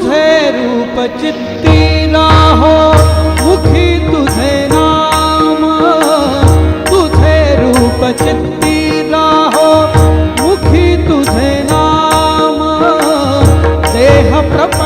तुझे रूप चित्ती राहो मुखी तुझे नाम, तुझे रूप चित्ती राहो मुखी तुझे नाम, देह प्रपंच